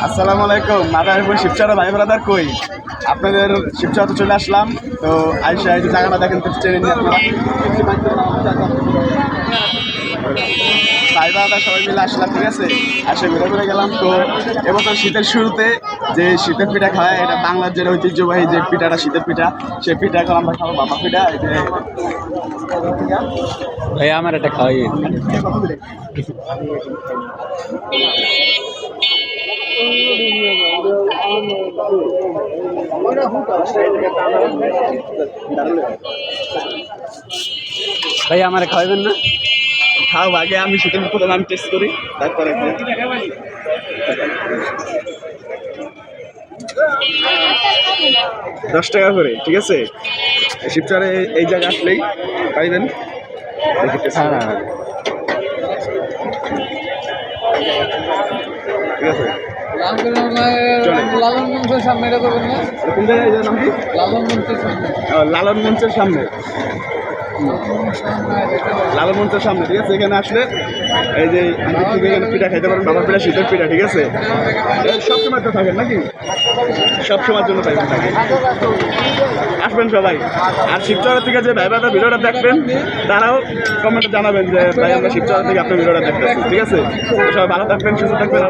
আসসালামু আলাইকুম। মাদারীপুর শিবচরে ভাই ব্রাদার কই আপনাদের শিবচরে চলে আসলাম। তো আইসা এই যে জায়গাটা দেখেন তো ট্রেনে নিয়ে আপনারা ভাই ব্রাদার সবাই মিলে আসলাম, ঠিক আছে। আসে ঘুরে ঘুরে গেলাম। তো এবছর শীতের শুরুতে যে শীতের পিঠা খাওয়ায়, এটা বাংলার যে ঐতিহ্যবাহী যে পিঠাটা শীতের পিঠা, সেই পিঠা এখন আমরা খাবো বাবা পিঠা। এই যে ভাই আমার একটা খাওয়াই ভাই আমার খাওয়াবেন না? খাও আগে, আমি শীতের প্রথমে আমি টেস্ট করি, তারপরে 10 টাকা করে, ঠিক আছে। শিবচরে এই জায়গা আসলেই পাইবেন। ঠিক আছে, লালন মঞ্চের সামনে এটা করবেন না? কোন জায়গায় এই নাম কি? লালন মঞ্চের সামনে। লালন মঞ্চের সামনে, লালন মঞ্চের সামনে, ঠিক আছে। এখানে আসলে এই যে এখানে পিঠা খাইতে পারেন, বাবার পিঠা, শীতের পিঠা, ঠিক আছে। সবসময় তো থাকেন নাকি? সবসময়ের জন্য পাইবেন থাকে, আসবেন সবাই। আর শিবচর থেকে যে ভাই ভাইরা ভিডিওটা দেখবেন তারাও কমেন্টে জানাবেন যে ভাই আমরা শিবচর থেকে আপনার ভিডিওটা দেখতেছি, ঠিক আছে। সবাই ভালো থাকবেন, সুস্থ থাকবেন।